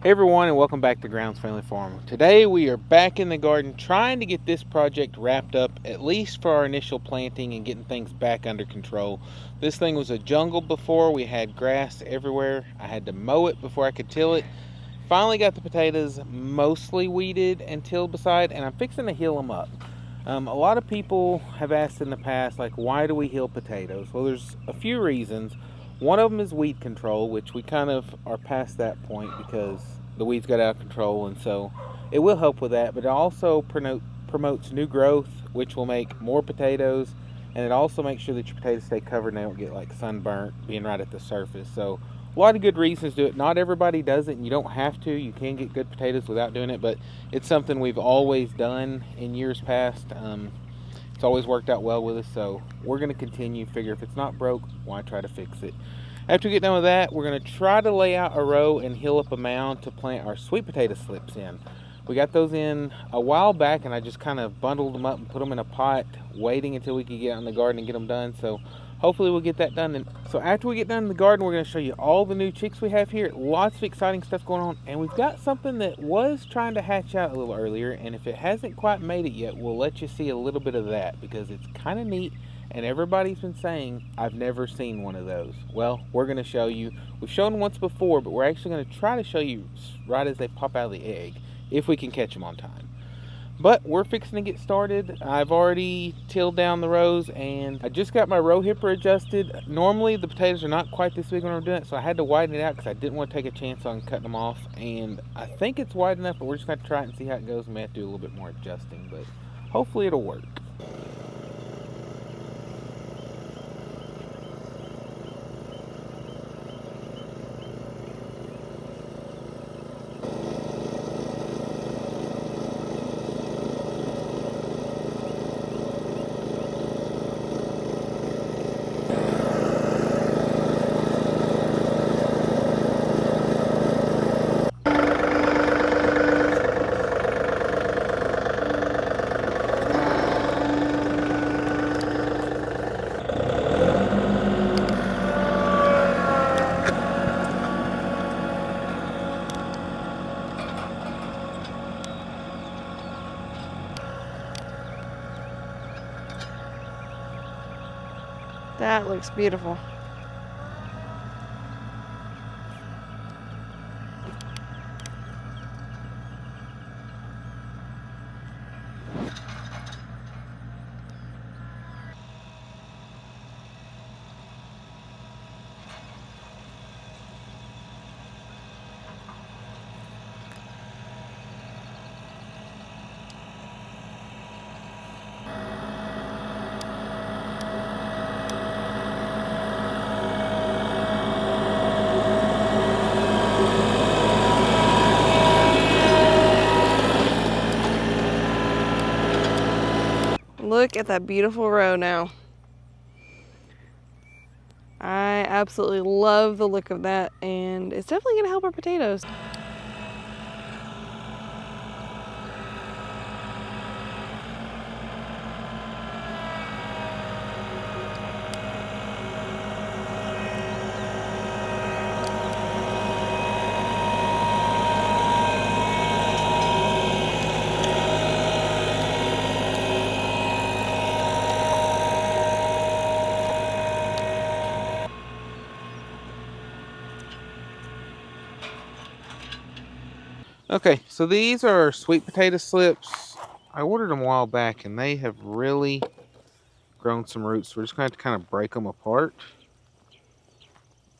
Hey everyone, and welcome back to Grounds Family Farm. Today we are back in the garden trying to get this project wrapped up, at least for our initial planting and getting things back under control. This thing was a jungle before. We had grass everywhere. I had to mow it before I could till it. Finally got the potatoes mostly weeded and tilled beside, and I'm fixing to heal them up. A lot of people have asked in the past, like, why do we heal potatoes? Well, there's a few reasons. One of them is weed control, which we kind of are past that point because the weeds got out of control, and so it will help with that. But it also promotes new growth, which will make more potatoes, and it also makes sure that your potatoes stay covered and they don't get like sunburnt being right at the surface. So a lot of good reasons to do it. Not everybody does it, and you don't have to. You can get good potatoes without doing it, but it's something we've always done in years past. It's always worked out well with us, so we're going to continue. Figure if it's not broke, why try to fix it? After we get done with that, we're going to try to lay out a row and hill up a mound to plant our sweet potato slips in. We got those in a while back, and I just kind of bundled them up and put them in a pot, waiting until we could get out in the garden and get them done. So hopefully we'll get that done. And so after we get done in the garden, we're going to show you all the new chicks we have here. Lots of exciting stuff going on, and we've got something that was trying to hatch out a little earlier, and if it hasn't quite made it yet, we'll let you see a little bit of that because it's kind of neat. And everybody's been saying, I've never seen one of those. Well, we're going to show you. We've shown once before, but we're actually going to try to show you right as they pop out of the egg, if we can catch them on time. But we're fixing to get started. I've already tilled down the rows, and I just got my row hipper adjusted. Normally, the potatoes are not quite this big when I'm doing it, so I had to widen it out because I didn't want to take a chance on cutting them off. And I think it's wide enough, but we're just going to try it and see how it goes. We may have to do a little bit more adjusting, but hopefully it'll work. That looks beautiful. Look at that beautiful row now. I absolutely love the look of that, and it's definitely going to help our potatoes. Okay, so these are sweet potato slips. I ordered them a while back, and they have really grown some roots. We're just going to have to kind of break them apart,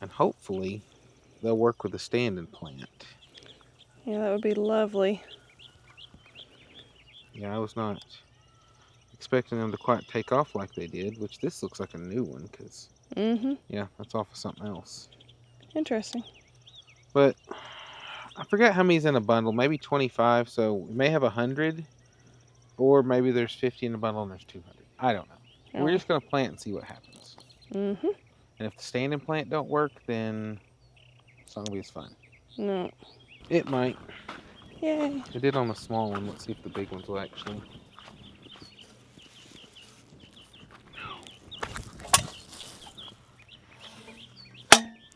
and hopefully they'll work with the standing plant. Yeah, that would be lovely. Yeah, I was not expecting them to quite take off like they did, which this looks like a new one because, yeah, that's off of something else. Interesting. But I forgot how many's in a bundle, maybe 25, so we may have 100, or maybe there's 50 in a bundle and there's 200. I don't know. Oh. We're just going to plant and see what happens. And And if the standing plant don't work, then it's not going to be as fun. no. It might. Yay. It did on the small one. Let's see if the big ones will actually.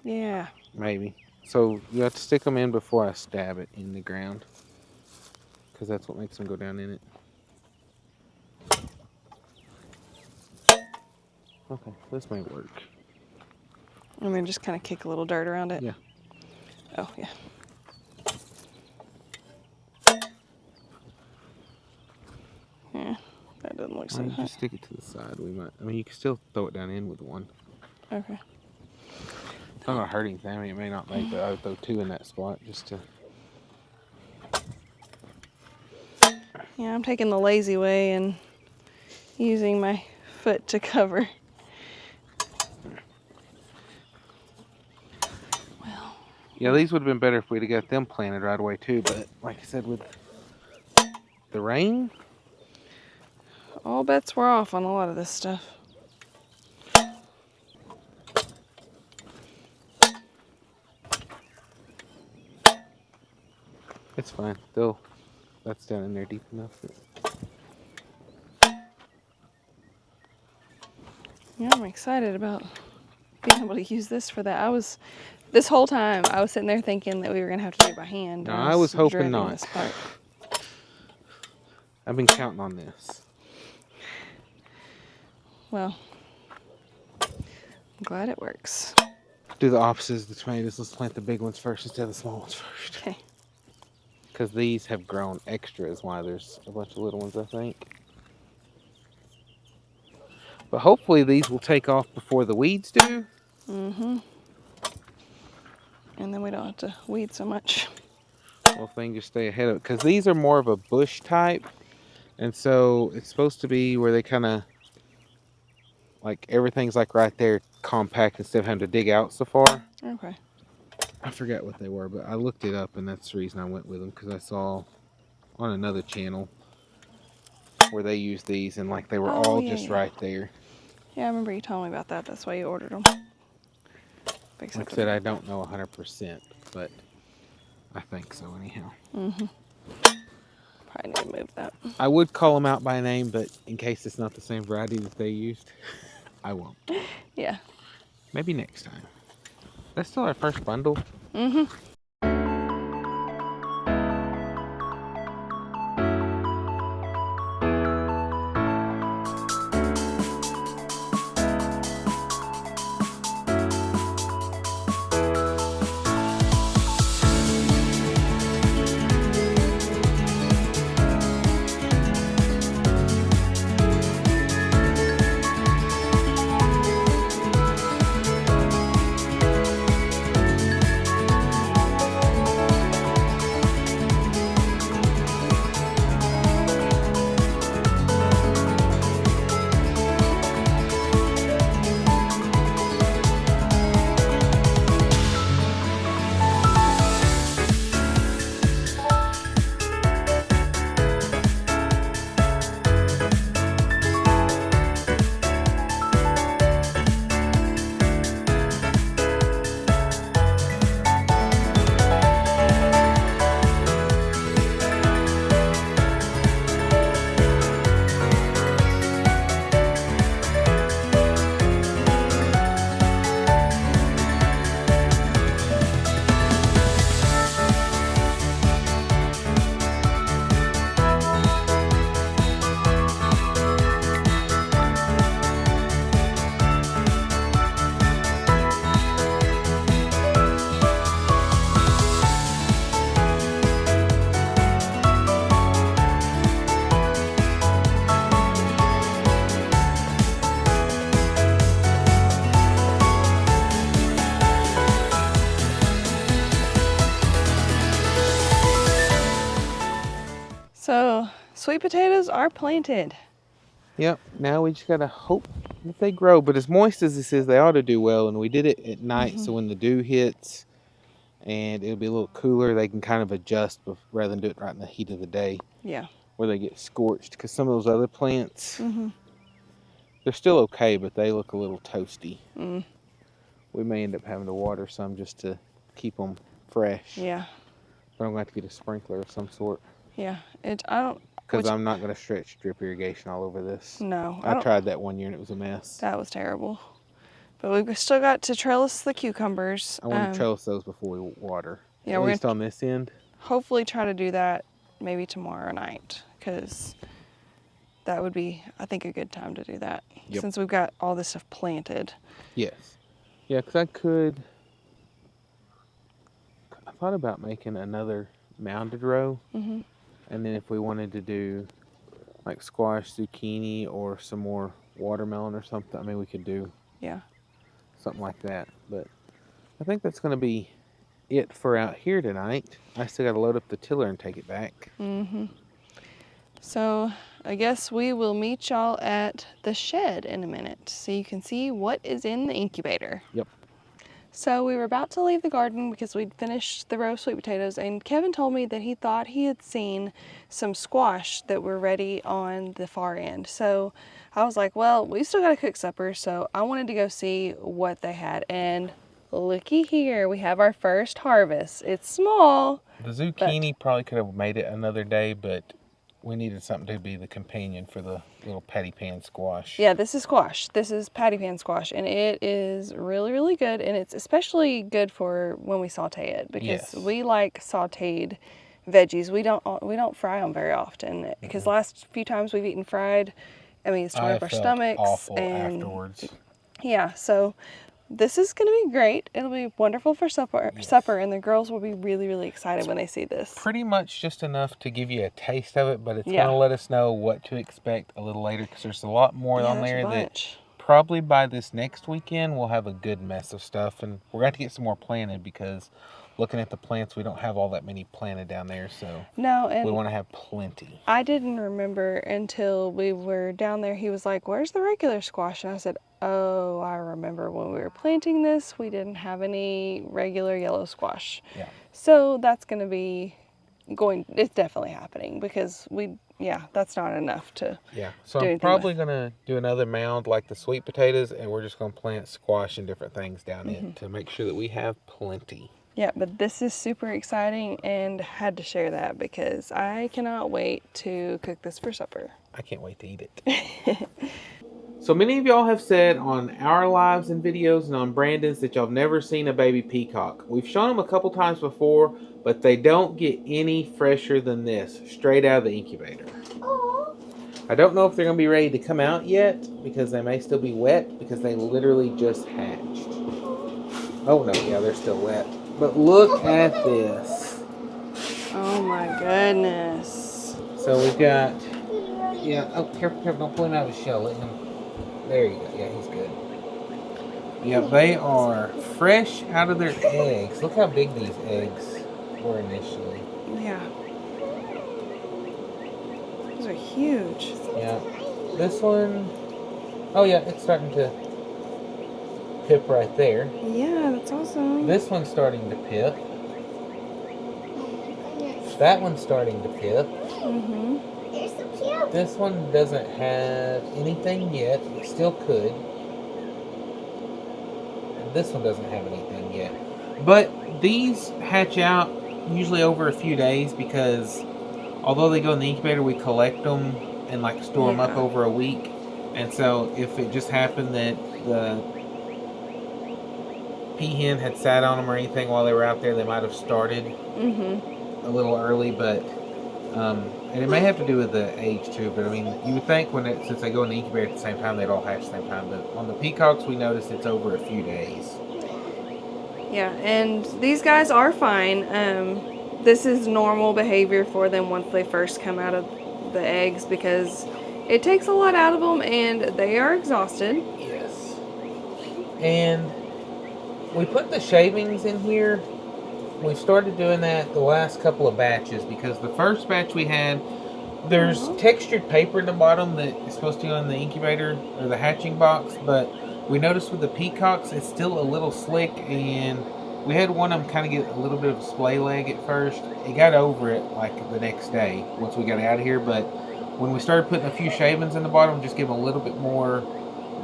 Yeah. Maybe. So you have to stick them in before I stab it in the ground, because that's what makes them go down in it. Okay, this may work. And then just kind of kick a little dirt around it? Yeah. Oh, yeah. Yeah, that doesn't look so Why don't you hot. just stick it to the side? We might. I mean, you can still throw it down in with one. Okay. It's not gonna hurt anything. I mean, it may not make, but I would throw 2 in that spot just to. Yeah, I'm taking the lazy way and using my foot to cover. Well. Yeah, these would have been better if we'd have got them planted right away too. But like I said, with the rain, All bets were off on a lot of this stuff. it's fine. That's down in there deep enough. Yeah, I'm excited about being able to use this for that. This whole time, I was sitting there thinking that we were going to have to do it by hand. No, I was hoping dreading not. This part. I've been counting on this. Well, I'm glad it works. Do the opposite of the tomatoes. Let's plant the big ones first instead of the small ones first. Okay. Because these have grown extra is why there's a bunch of little ones, I think. But hopefully these will take off before the weeds do. Mm-hmm. And then we don't have to weed so much. Well, if they can just stay ahead of it. Because these are more of a bush type. And so it's supposed to be where they kind of, like everything's like right there compact instead of having to dig out so far. Okay. I forgot what they were, but I looked it up and that's the reason I went with them. Because I saw on another channel where they use these and like they were all just right there. Yeah, I remember you telling me about that. That's why you ordered them. Like I said, I don't know 100%, but I think so anyhow. Mm-hmm. Probably need to move that. I would call them out by name, but in case it's not the same variety that they used, I won't. Yeah. Maybe next time. That's still our first bundle. Mm-hmm. So, sweet potatoes are planted. Yep, now we just gotta hope that they grow. But as moist as this is, they ought to do well. And we did it at night, so when the dew hits and it'll be a little cooler, they can kind of adjust rather than do it right in the heat of the day. Yeah. Where they get scorched. Because some of those other plants, they're still okay, but they look a little toasty. We may end up having to water some just to keep them fresh. Yeah. But I'm going to have to get a sprinkler of some sort. Yeah. Because I'm not going to stretch drip irrigation all over this. No. I tried that one year and it was a mess. That was terrible. But we've still got to trellis the cucumbers. I want to trellis those before we water. Yeah, At we're least gonna on this end. hopefully try to do that maybe tomorrow night, because that would be, I think, a good time to do that. Yep. Since we've got all this stuff planted. Yes. Yeah, because I thought about making another mounded row. Mm-hmm. And then if we wanted to do like squash, zucchini, or some more watermelon or something, I mean, we could do something like that. But I think that's going to be it for out here tonight. I still got to load up the tiller and take it back. Mm-hmm. So I guess we will meet y'all at the shed in a minute so you can see what is in the incubator. Yep. So we were about to leave the garden because we'd finished the row of sweet potatoes, and Kevin told me that he thought he had seen some squash that were ready on the far end. So I was like, well, we still got to cook supper, so I wanted to go see what they had. And looky here, we have our first harvest. It's small. The zucchini probably could have made it another day, but we needed something to be the companion for the little patty pan squash. Yeah, this is squash. This is patty pan squash, and it is really, really good. And it's especially good for when we saute it, because we like sauteed veggies. We don't fry them very often, because last few times we've eaten fried, I mean, it's torn up our stomachs awful and afterwards. Yeah, so this is going to be great. It'll be wonderful for supper, and the girls will be really, really excited when they see this. Pretty much just enough to give you a taste of it, but it's going to let us know what to expect a little later, because there's a lot more on there that probably by this next weekend we'll have a good mess of stuff, and we're going to get some more planted, because looking at the plants, we don't have all that many planted down there, so we want to have plenty. I didn't remember until we were down there. He was like, "Where's the regular squash?" And I said, "Oh, I remember when we were planting this, we didn't have any regular yellow squash." Yeah. So that's going to be it's definitely happening, because that's not enough to so I'm probably going to do another mound like the sweet potatoes, and we're just going to plant squash and different things down it to make sure that we have plenty. Yeah, but this is super exciting, and had to share that because I cannot wait to cook this for supper. I can't wait to eat it. So many of y'all have said on our lives and videos and on Brandon's that y'all have never seen a baby peacock. We've shown them a couple times before, but they don't get any fresher than this, straight out of the incubator. Aww. I don't know if they're going to be ready to come out yet, because they may still be wet, because they literally just hatched. Oh no, yeah, they're still wet. But look at this. Oh my goodness. So we've got, oh, careful, don't pull him out of his shell. Let him, there you go. Yeah, he's good. Yeah, they are fresh out of their eggs. Look how big these eggs were initially. Yeah. Those are huge. Yeah. This one, oh yeah, it's starting to pip right there. Yeah, that's awesome. This one's starting to pip. That one's starting to pip. Mm-hmm. They're so cute. This one doesn't have anything yet. It still could. And this one doesn't have anything yet. But these hatch out usually over a few days, because although they go in the incubator, we collect them and like store them up over a week. And so if it just happened that the peahen had sat on them or anything while they were out there, they might have started a little early, but and it may have to do with the age too, but I mean, you would think since they go in the incubator at the same time, they'd all hatch at the same time, but on the peacocks we noticed it's over a few days. Yeah, and these guys are fine. This is normal behavior for them once they first come out of the eggs, because it takes a lot out of them and they are exhausted. Yes. And we put the shavings in here. We've started doing that the last couple of batches, because the first batch we had, there's textured paper in the bottom that is supposed to go in the incubator or the hatching box, but we noticed with the peacocks it's still a little slick, and we had one of them kind of get a little bit of a splay leg at first. It got over it like the next day once we got out of here, but when we started putting a few shavings in the bottom, just give them a little bit more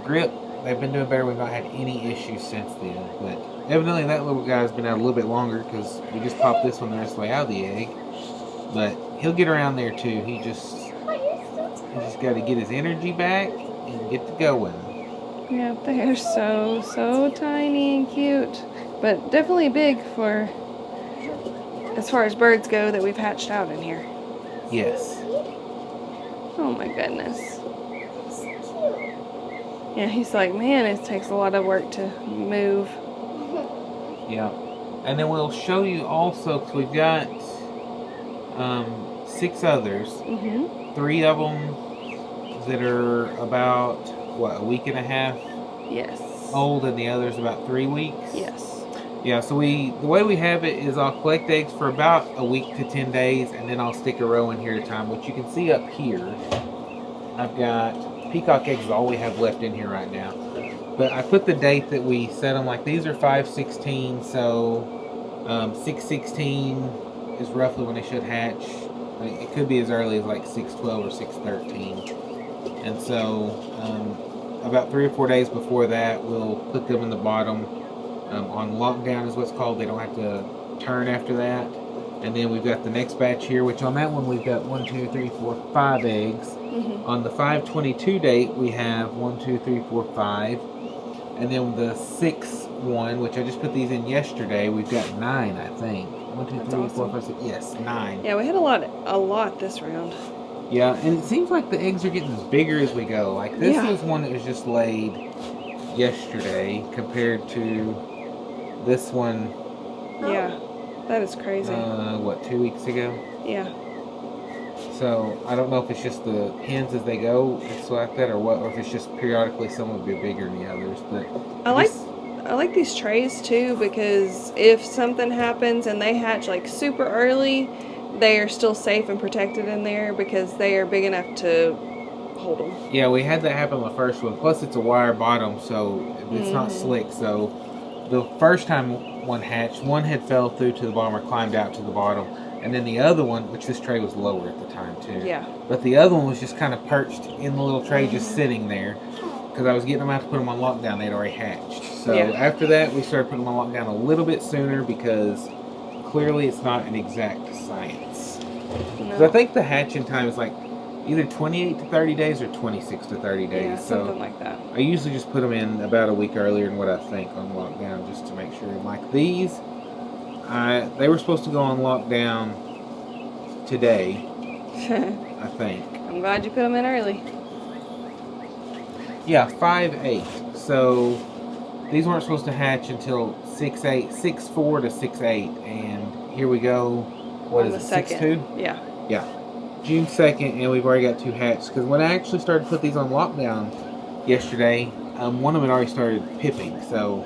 grip, they've been doing better. We've not had any issues since then, but evidently that little guy's been out a little bit longer, because we just popped this one the rest of the way out of the egg. But he'll get around there too. He just got to get his energy back and get to going. Yeah, they are so tiny and cute, but definitely big for as far as birds go that we've hatched out in here. Yes. Oh my goodness. Yeah, he's like, man, it takes a lot of work to move. Yeah. And then we'll show you also, because we've got 6 others. Mm-hmm. 3 of them that are about, what, a week and a half Yes. old, and the others about 3 weeks. Yes. Yeah, so the way we have it is I'll collect eggs for about a week to 10 days, and then I'll stick a row in here at a time. What you can see up here, I've got peacock eggs is all we have left in here right now. But I put the date that we set them, like these are 5/16, so 6/16 is roughly when they should hatch. It could be as early as like 6/12 or 6/13. And so about 3 or 4 days before that, we'll put them in the bottom. On lockdown is what's called. They don't have to turn after that. And then we've got the next batch here, which on that one we've got 1, 2, 3, 4, 5 eggs. Mm-hmm. On the 5/22 date, we have 1, 2, 3, 4, 5. And then the 6th one, which I just put these in yesterday, we've got 9, I think. 1, 2, That's 3, awesome. 4, 5, 6. Yes, 9. Yeah, we had a lot this round. Yeah, and it seems like the eggs are getting bigger as we go. Like this Yeah. was one that was just laid yesterday compared to this one. Yeah, that is crazy. What, 2 weeks ago? Yeah. So I don't know if it's just the hens as they go, it's like that, or what, or if it's just periodically some will be bigger than the others. But I like these trays too, because if something happens and they hatch like super early, they are still safe and protected in there because they are big enough to hold them. Yeah, we had that happen on the first one. Plus, it's a wire bottom, so it's not Mm-hmm. slick. So the first time one hatched, one had fell through to the bottom or climbed out to the bottom. And then the other one, which this tray was lower at the time too. Yeah. But the other one was just kind of perched in the little tray, just Mm-hmm. sitting there. Because I was getting them out to put them on lockdown. They'd already hatched. So Yeah. after that, we started putting them on lockdown a little bit sooner because clearly it's not an exact science. Because I No. think the hatching time is like either 28 to 30 days or 26 to 30 days. Yeah, So something like that. I usually just put them in about a week earlier than what I think on lockdown, just to make sure. And like these, they were supposed to go on lockdown today, I think. I'm glad you put them in early. Yeah, 5/8. So these weren't supposed to hatch until 6/8, 6/4 to 6/8, and here we go. What On is the it? 2nd. 6/2? Yeah. Yeah, June 2nd, and we've already got 2 hatched. Because when I actually started to put these on lockdown yesterday, one of them had already started pipping. So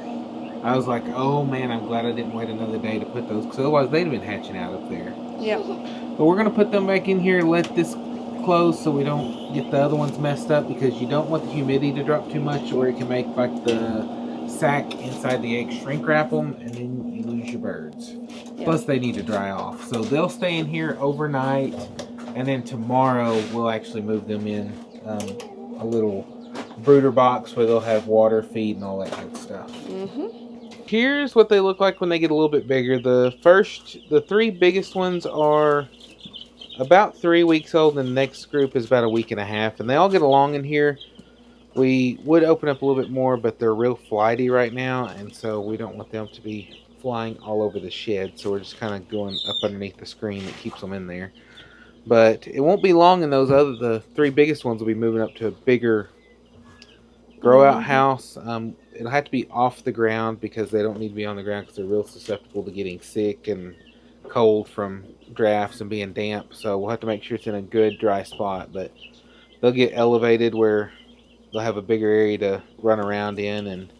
I was like, oh man, I'm glad I didn't wait another day to put those, because otherwise they'd have been hatching out up there. Yep. But we're gonna put them back in here, let this close so we don't get the other ones messed up, because you don't want the humidity to drop too much, or it can make like the sack inside the egg shrink wrap them, and then you lose your birds. Yep. Plus they need to dry off. So they'll stay in here overnight, and then tomorrow we'll actually move them in a little brooder box where they'll have water, feed, and all that good stuff. Mm-hmm. Here's what they look like when they get a little bit bigger. The 3 biggest ones are about 3 weeks old, and the next group is about a week and a half, and they all get along in here. We would open up a little bit more, but they're real flighty right now, and so we don't want them to be flying all over the shed, so we're just kind of going up underneath the screen that keeps them in there. But it won't be long, and the 3 biggest ones will be moving up to a bigger grow out house. It'll have to be off the ground because they don't need to be on the ground, because they're real susceptible to getting sick and cold from drafts and being damp. So we'll have to make sure it's in a good dry spot, but they'll get elevated where they'll have a bigger area to run around in and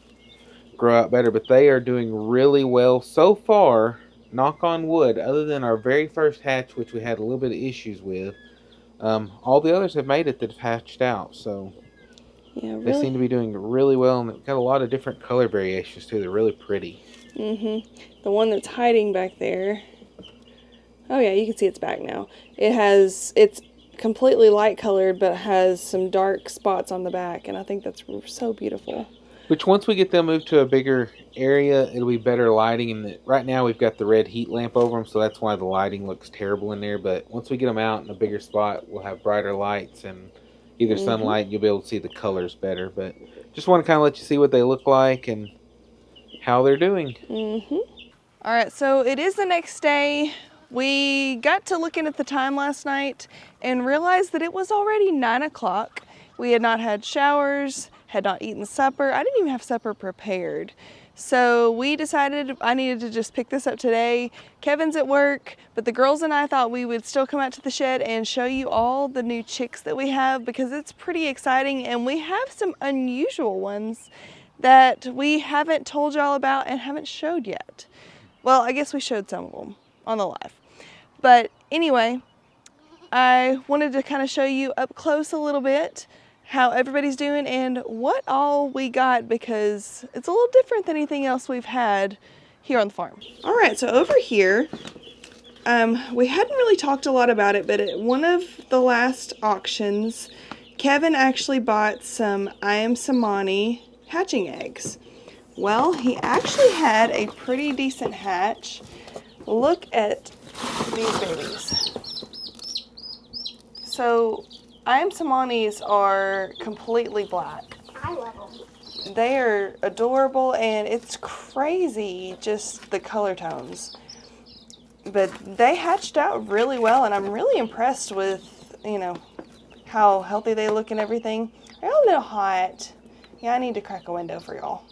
grow out better. But they are doing really well so far, knock on wood, other than our very first hatch, which we had a little bit of issues with. All the others have made it that have hatched out, so Yeah, they seem to be doing really well, and they've got a lot of different color variations too. They're really pretty. Mm-hmm. The one that's hiding back there. Oh yeah, you can see it's back now. It's completely light colored, but has some dark spots on the back, and I think that's so beautiful. Which once we get them moved to a bigger area, it'll be better lighting. And right now we've got the red heat lamp over them, so that's why the lighting looks terrible in there. But once we get them out in a bigger spot, we'll have brighter lights and either sunlight, and you'll be able to see the colors better. But just want to kind of let you see what they look like and how they're doing. All right, so it is the next day. We got to looking at the time last night and realized that it was already 9 o'clock. We had not had showers, had not eaten supper. I didn't even have supper prepared. So we decided I needed to just pick this up today. Kevin's at work, but the girls and I thought we would still come out to the shed and show you all the new chicks that we have because it's pretty exciting and we have some unusual ones that we haven't told y'all about and haven't showed yet. Well, I guess we showed some of them on the live. But anyway, I wanted to kind of show you up close a little bit how everybody's doing and what all we got because it's a little different than anything else we've had here on the farm. All right, so over here, we hadn't really talked a lot about it, but at one of the last auctions, Kevin actually bought some Samani hatching eggs. Well, he actually had a pretty decent hatch. Look at these babies. So, Samanis are completely black. I love them. They are adorable and it's crazy just the color tones. But they hatched out really well and I'm really impressed with, how healthy they look and everything. They're a little hot. Yeah, I need to crack a window for y'all.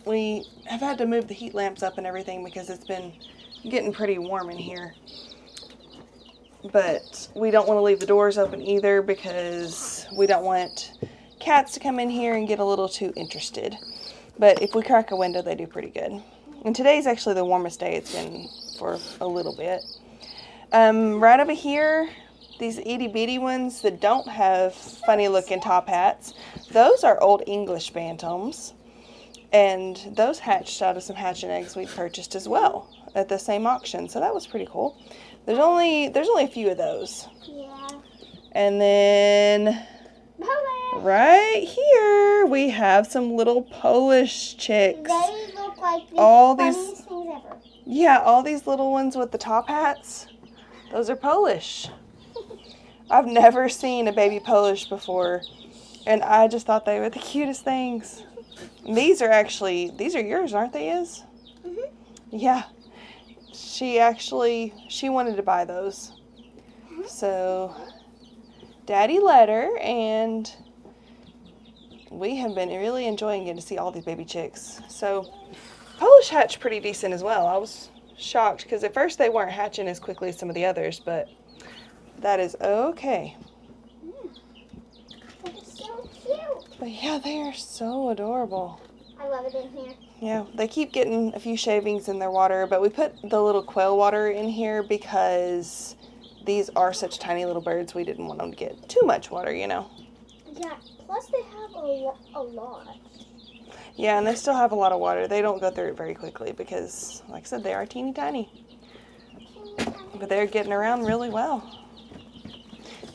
We have had to move the heat lamps up and everything because it's been getting pretty warm in here. But we don't want to leave the doors open either because we don't want cats to come in here and get a little too interested. But if we crack a window, they do pretty good. And today's actually the warmest day it's been for a little bit. Right over here, these itty bitty ones that don't have funny looking top hats, those are Old English bantams. And those hatched out of some hatching eggs we purchased as well at the same auction. So that was pretty cool. There's only a few of those. Yeah. And then right here we have some little Polish chicks. They look like the funniest things ever. Yeah, all these little ones with the top hats. Those are Polish. I've never seen a baby Polish before, and I just thought they were the cutest things. These are yours, aren't they, Iz? Mhm. Yeah. She wanted to buy those. So, Daddy let her, and we have been really enjoying getting to see all these baby chicks. So, Polish hatched pretty decent as well. I was shocked because at first they weren't hatching as quickly as some of the others, but that is okay. They're so cute. But yeah, they are so adorable. I love it in here. Yeah, they keep getting a few shavings in their water, but we put the little quail water in here because these are such tiny little birds. We didn't want them to get too much water, Yeah, plus they have a lot. Yeah, and they still have a lot of water. They don't go through it very quickly because, like I said, they are teeny tiny. But they're getting around really well.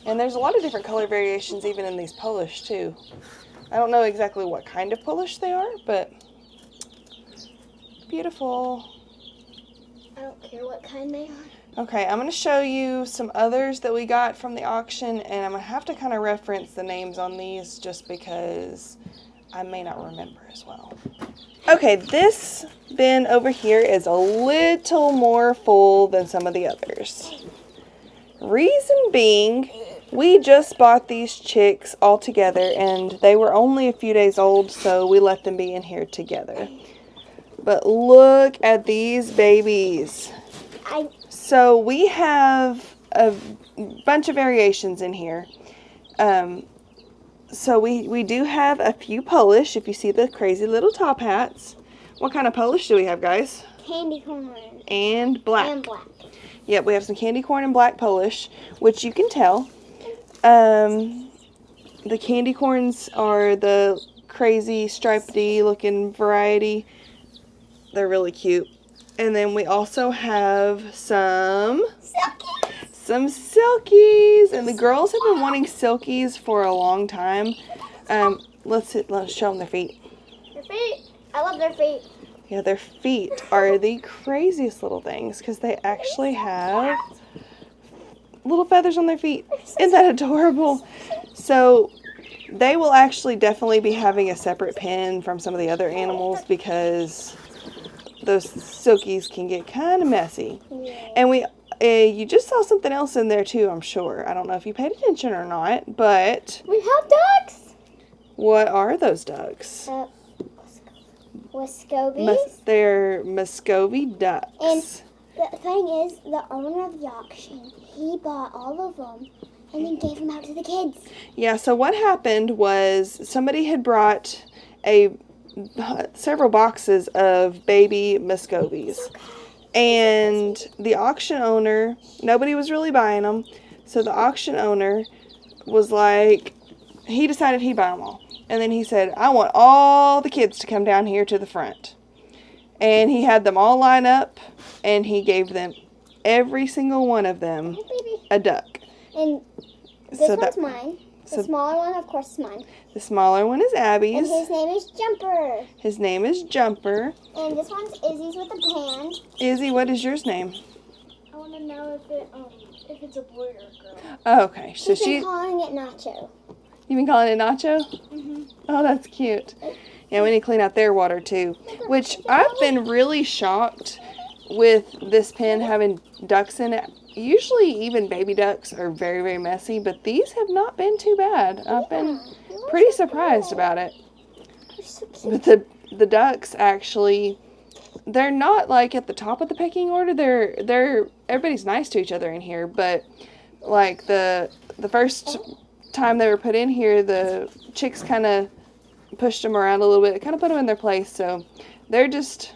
And there's a lot of different color variations even in these Polish too. I don't know exactly what kind of Polish they are, but beautiful. I don't care what kind they are. Okay, I'm going to show you some others that we got from the auction, and I'm going to have to kind of reference the names on these just because I may not remember as well. Okay, this bin over here is a little more full than some of the others. Reason being, we just bought these chicks all together, and they were only a few days old, so we let them be in here together. But look at these babies. So we have a bunch of variations in here. So we do have a few Polish, if you see the crazy little top hats. What kind of Polish do we have, guys? Candy corn. And black. And black. Yep, we have some candy corn and black Polish, which you can tell. The candy corns are the crazy stripedy looking variety. They're really cute. And then we also have some silkies. And the girls have been wanting silkies for a long time. Let's show them their feet. Their feet. I love their feet. Yeah, their feet are the craziest little things because they actually have little feathers on their feet. Isn't that adorable? So they will actually definitely be having a separate pen from some of the other animals because those silkies can get kind of messy. Yeah. And you just saw something else in there too, I'm sure. I don't know if you paid attention or not, but We have ducks. what are those ducks? Wiscobies. They're Muscovy ducks. And the thing is, the owner of the auction, he bought all of them and then gave them out to the kids. Yeah, so what happened was somebody had brought several boxes of baby Muscovies. And the auction owner, nobody was really buying them. So the auction owner was like, he decided he'd buy them all. And then he said, I want all the kids to come down here to the front. And he had them all line up, and he gave them, every single one of them, a duck. And this one's mine. The so smaller one, of course, is mine. The smaller one is Abby's. And his name is Jumper. His name is Jumper. And this one's Izzy's with a band. Izzy, what is yours name? I want to know if it's a boy or a girl. Oh, okay. So She's been calling it Nacho. You've been calling it Nacho? Mm-hmm. Oh, that's cute. Yeah, we need to clean out their water too. Which I've been really shocked with this pen having ducks in it. Usually even baby ducks are very, very messy, but these have not been too bad. I've been pretty surprised about it. You're so cute. But the ducks actually, they're not like at the top of the pecking order. They're everybody's nice to each other in here, but like the first time they were put in here, the chicks kind of pushed them around a little bit. It kind of put them in their place, so they're just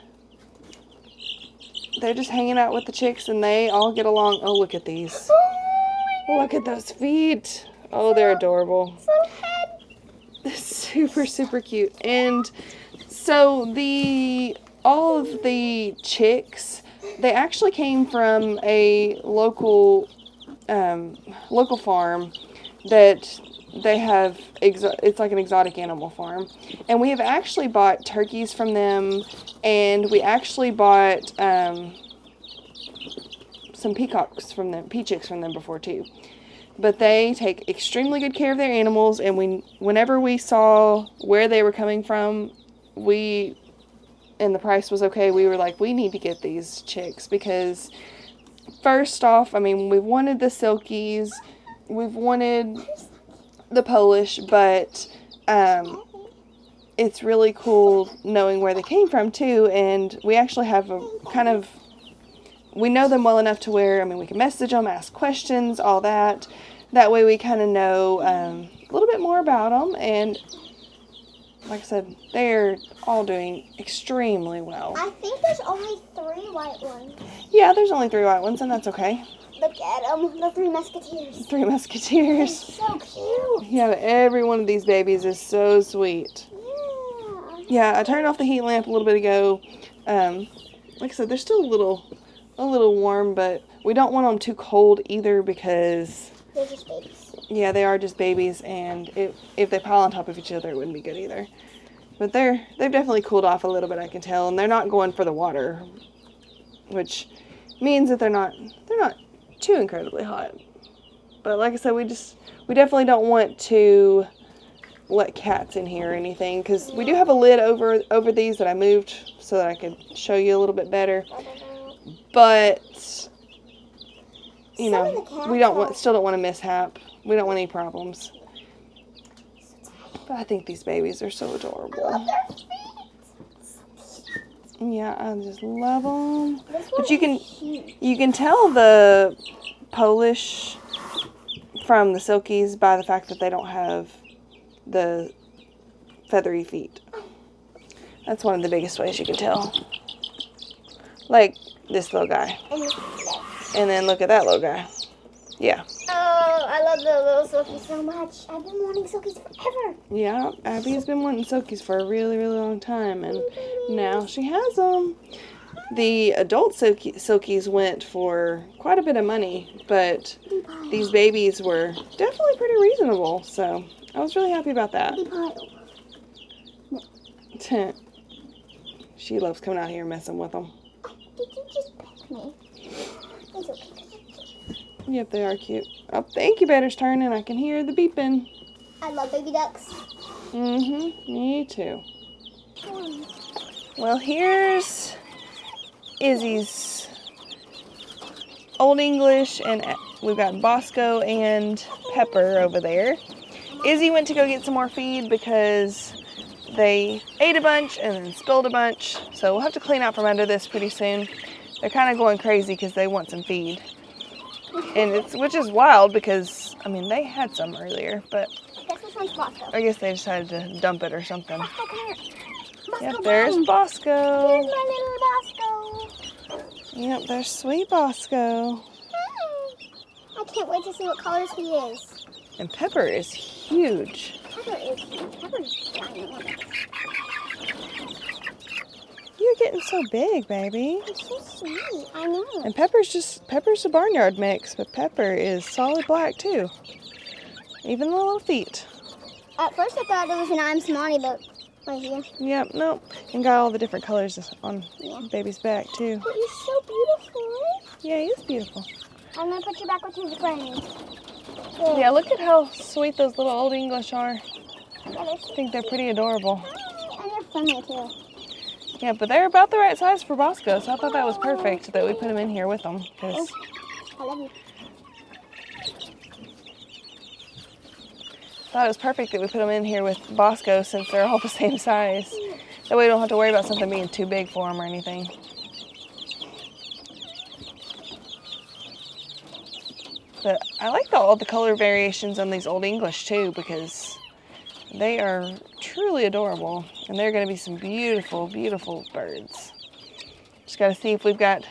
hanging out with the chicks, and they all get along. Oh, look at these. Look at those feet. Oh, they're adorable. They're super, super cute. And so all of the chicks, they actually came from a local farm that they have. It's like an exotic animal farm, and we have actually bought turkeys from them, and we actually bought some peacocks from them, peachicks from them before too. But they take extremely good care of their animals, and whenever we saw where they were coming from, and the price was okay, we were like, we need to get these chicks because first off, I mean, we've wanted the silkies, we've wanted the Polish, but it's really cool knowing where they came from too, and we actually have we know them well enough to where, I mean, we can message them, ask questions, all that. That way we kind of know a little bit more about them, and like I said, they're all doing extremely well. I think there's only 3 white ones. Yeah, there's only 3 white ones, and that's okay. Look at them, the 3 musketeers. 3 musketeers. They're so cute. Yeah, but every one of these babies is so sweet. Yeah. Yeah, I turned off the heat lamp a little bit ago. Like I said, they're still a little warm, but we don't want them too cold either because They're just babies. yeah, they are just babies, and if they pile on top of each other, it wouldn't be good either. But they've definitely cooled off a little bit, I can tell, and they're not going for the water, which means that they're not too incredibly hot. But like I said, we definitely don't want to let cats in here or anything, because we do have a lid over these that I moved so that I could show you a little bit better. But you know, still don't want a mishap. We don't want any problems. But I think these babies are so adorable. I love their feet. Yeah, I just love them. This But one you can tell the Polish from the silkies by the fact that they don't have the feathery feet. That's one of the biggest ways you can tell. Like this little guy. And then look at that little guy. Yeah. Oh, I love the little silkies so much. I've been wanting silkies forever. Yeah, Abby's been wanting silkies for a really, really long time, and now she has them. The adult silkies went for quite a bit of money, but these babies were definitely pretty reasonable, so I was really happy about that. She loves coming out here and messing with them. Did you just pet me? It's okay. Yep, they are cute. Oh, the incubator's turning. I can hear the beeping. I love baby ducks. Me too. Well, here's Izzy's Old English, and we've got Bosco and Pepper over there. Izzy went to go get some more feed because they ate a bunch and then spilled a bunch. So we'll have to clean out from under this pretty soon. They're kind of going crazy because they want some feed. And which is wild because, I mean, they had some earlier, but Guess which one's Bosco? I guess they decided to dump it or something. Bosco, come here. Bosco, Yep, there's Bosco. Here's my little Bosco. Yep, there's sweet Bosco. I can't wait to see what colors he is. And Pepper is huge. Pepper's giant. You're getting so big, baby. He's so sweet. I know. And Pepper's a barnyard mix, but Pepper is solid black too. Even the little feet. At first I thought it was an I'm Smarty, but right here. Yep, nope. And got all the different colors on baby's back too. But he's so beautiful. Yeah, he is beautiful. I'm gonna put you back with his friends. Yeah, look at how sweet those little Old English are. Yeah, I think they're pretty adorable. and they're friendly too. Yeah, but they're about the right size for Bosco, so I thought that was perfect that we put him in here with them. Cause I love you. I thought it was perfect that we put them in here with Bosco since they're all the same size. That way we don't have to worry about something being too big for them or anything. But I like all the color variations on these Old English too because they are truly adorable and they're going to be some beautiful, beautiful birds. Just got to see if we've got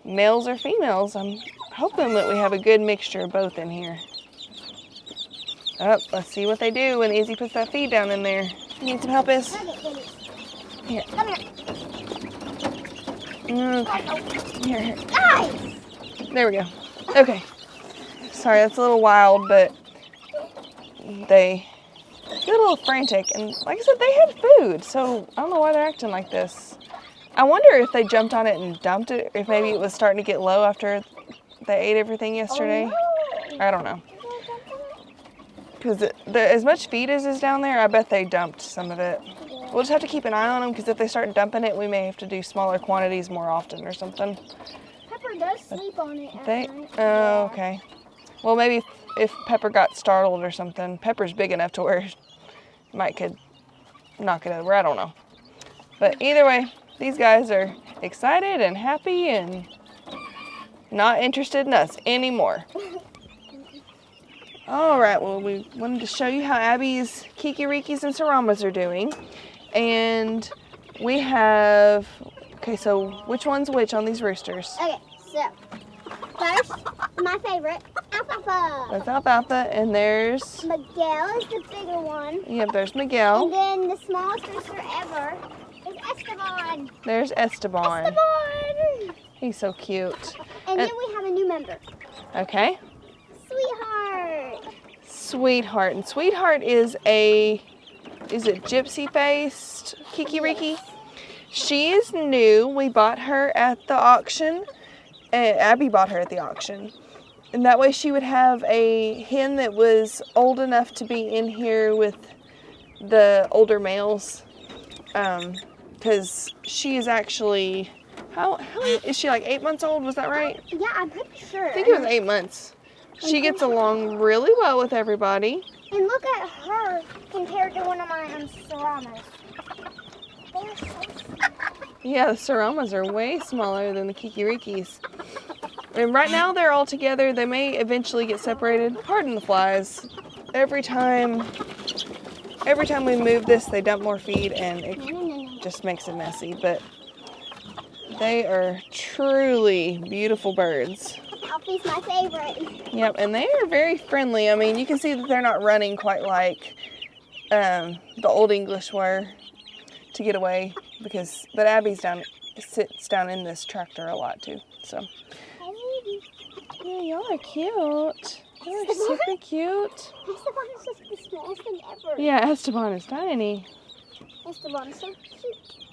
males or females. I'm hoping that we have a good mixture of both in here. Oh, let's see what they do when Izzy puts that feed down in there. You need some help, Iz? Here. Come here. Okay. Here. Guys! There we go. Okay. Sorry, that's a little wild, but they get a little frantic. And like I said, they had food, so I don't know why they're acting like this. I wonder if they jumped on it and dumped it, if maybe it was starting to get low after they ate everything yesterday. Oh, no. I don't know. Because as much feed as is down there, I bet they dumped some of it. We'll just have to keep an eye on them because if they start dumping it, we may have to do smaller quantities more often or something. Pepper does sleep on it at They, night. oh, okay. Well, maybe if Pepper got startled or something. Pepper's big enough to where Mike could knock it over. I don't know. But either way, these guys are excited and happy and not interested in us anymore. All right, well, we wanted to show you how Abby's Kikirikis and Saramas are doing. And we have, okay, so which one's which on these roosters? Okay, so first, my favorite, Alfalfa. That's Alfalfa, and there's, Miguel is the bigger one. yep, there's Miguel. And then the smallest rooster ever is Esteban. There's Esteban. Esteban! He's so cute. And then we have a new member, Okay. Sweetheart. Sweetheart. And Sweetheart is it gypsy-faced Kikiriki? She is new. We bought her at the auction. Abby bought her at the auction. And that way she would have a hen that was old enough to be in here with the older males. Because she is actually, how is she, like 8 months old? Was that right? Yeah, I'm pretty sure. I think it was 8 months. She gets along really well with everybody. And look at her compared to one of my Saramas. They're so small. Yeah, the Saramas are way smaller than the Kikirikis. And right now they're all together. They may eventually get separated. Pardon the flies. Every time we move this, they dump more feed and it just makes it messy. But they are truly beautiful birds. Alfie's my favorite. Yep, and they are very friendly. I mean, you can see that they're not running quite like the Old English were to get away but Abby's sits down in this tractor a lot too. So yeah, y'all are cute. Y'all are super cute. Esteban is just the smallest thing ever. Yeah, Esteban is tiny. Esteban is so cute.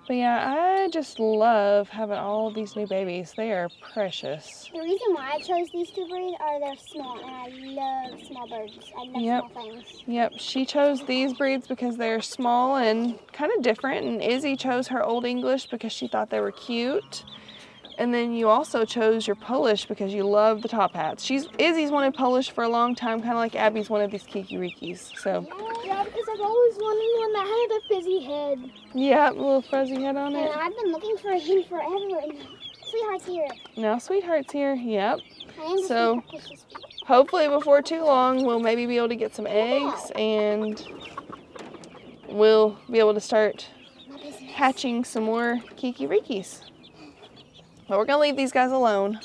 But yeah, I just love having all these new babies. They are precious. The reason why I chose these two breeds are they're small, and I love small birds. I love small things. Yep, she chose these breeds because they're small and kind of different, and Izzy chose her Old English because she thought they were cute. And then you also chose your Polish because you love the top hats. Izzy's wanted Polish for a long time, kind of like Abby's wanted these kikirikis. So Yeah, because I've always wanted one that had a fuzzy head. yeah, a little fuzzy head on it. And I've been looking for him forever, and Sweetheart's here. Now Sweetheart's here, yep. And So hopefully before too long, we'll maybe be able to get some eggs and we'll be able to start hatching some more kikirikis. But we're gonna leave these guys alone.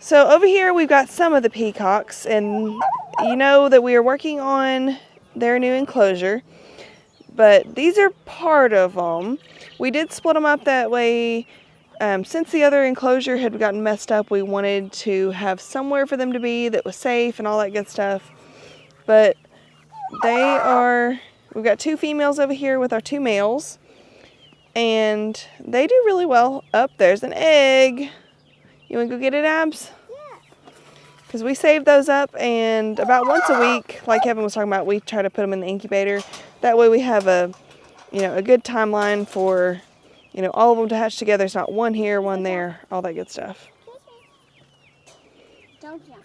So over here we've got some of the peacocks, and you know that we are working on their new enclosure, but these are part of them. We did split them up that way. Since the other enclosure had gotten messed up, we wanted to have somewhere for them to be that was safe and all that good stuff. But we've got 2 females over here with our 2 males. And they do really well. Up there's an egg. You want to go get it, Abs? Yeah. Because we save those up, and about once a week, like Kevin was talking about, we try to put them in the incubator. That way we have a good timeline for, all of them to hatch together. It's not one here, one there, all that good stuff. Don't jump.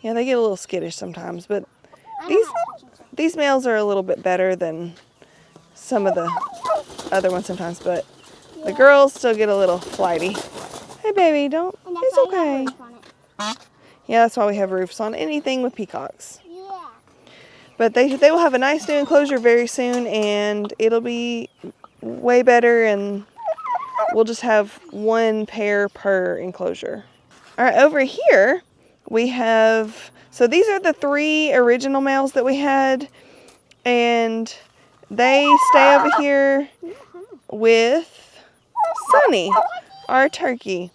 Yeah, they get a little skittish sometimes, but these males are a little bit better than some of the other ones sometimes, but the girls still get a little flighty. Hey baby, it's okay. Yeah, that's why we have roofs on anything with peacocks. Yeah. But they will have a nice new enclosure very soon, and it'll be way better, and we'll just have 1 pair per enclosure. All right, over here we have, so these are the 3 original males that we had, and they stay over here with Sunny, our turkey.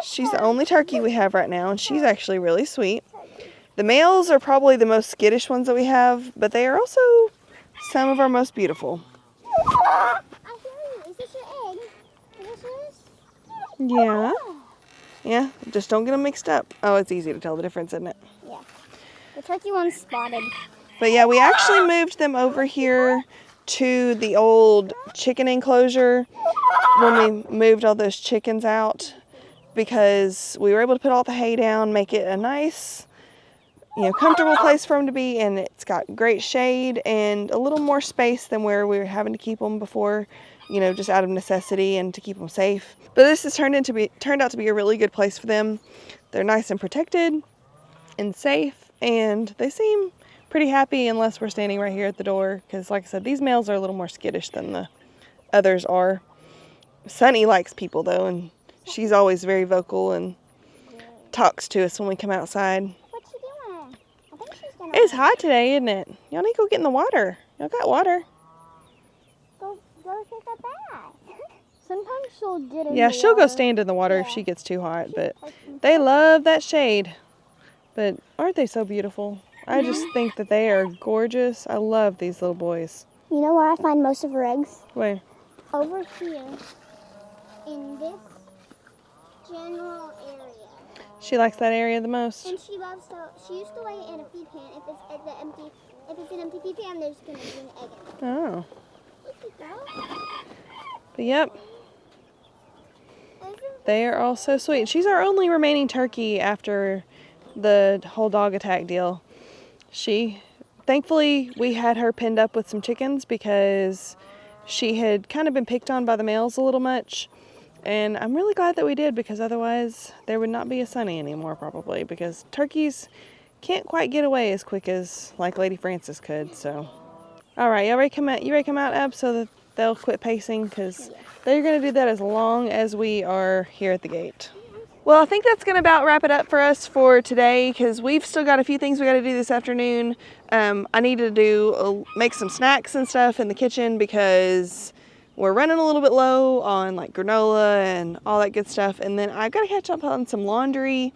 She's the only turkey we have right now, and she's actually really sweet. The males are probably the most skittish ones that we have, but they are also some of our most beautiful. I hear you. Is this your egg? Is this yours? Yeah. Yeah, just don't get them mixed up. Oh, it's easy to tell the difference, isn't it? Yeah. The turkey one's spotted. But yeah, we actually moved them over here to the old chicken enclosure when we moved all those chickens out, because we were able to put all the hay down, make it a nice, comfortable place for them to be, and it's got great shade and a little more space than where we were having to keep them before, just out of necessity and to keep them safe. But this has turned out to be a really good place for them. They're nice and protected and safe, and they seem pretty happy unless we're standing right here at the door, because like I said, these males are a little more skittish than the others are. Sunny likes people though, and she's always very vocal and talks to us when we come outside. What's she doing? I think she's gonna. It's hot today, isn't it? Y'all need to go get in the water. Y'all got water. Go take a bath. Sometimes she'll get in. Yeah, the she'll go water. stand in the water if she gets too hot, but they love that shade. But aren't they so beautiful? I just think that they are gorgeous. I love these little boys. You know where I find most of her eggs? Where? Over here, in this general area. She likes that area the most. And she loves to. She used to lay in a feed pan. If it's an empty feed pan, there's gonna be an egg in it. Oh. Look at that. But yep. They are all so sweet. She's our only remaining turkey after the whole dog attack deal. Thankfully, we had her pinned up with some chickens because she had kind of been picked on by the males a little much. And I'm really glad that we did, because otherwise there would not be a Sunny anymore probably, because turkeys can't quite get away as quick as like Lady Francis could. So, all right, you ready to come out, Ab, so that they'll quit pacing, because they're going to do that as long as we are here at the gate. Well, I think that's going to about wrap it up for us for today, because we've still got a few things we got to do this afternoon. I need to make some snacks and stuff in the kitchen, because we're running a little bit low on like granola and all that good stuff. And then I gotta catch up on some laundry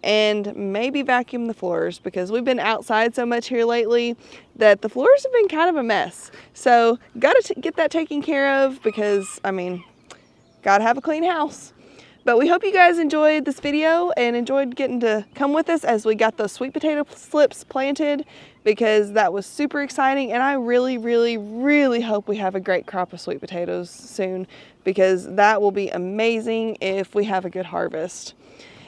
and maybe vacuum the floors, because we've been outside so much here lately that the floors have been kind of a mess. So gotta get that taken care of, because I mean, gotta have a clean house. But we hope you guys enjoyed this video and enjoyed getting to come with us as we got those sweet potato slips planted, because that was super exciting. And I really, really, really hope we have a great crop of sweet potatoes soon, because that will be amazing if we have a good harvest.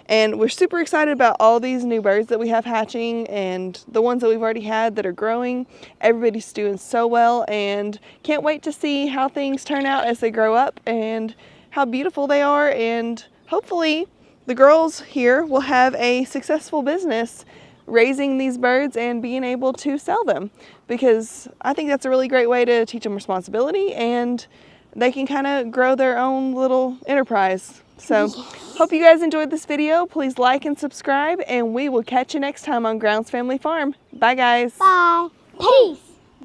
And we're super excited about all these new birds that we have hatching and the ones that we've already had that are growing. Everybody's doing so well, and can't wait to see how things turn out as they grow up and how beautiful they are. And hopefully the girls here will have a successful business raising these birds and being able to sell them, because I think that's a really great way to teach them responsibility, and they can kind of grow their own little enterprise. So hope you guys enjoyed this video. Please like and subscribe, and we will catch you next time on Grounds Family Farm. Bye guys. Bye. Peace.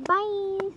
Bye.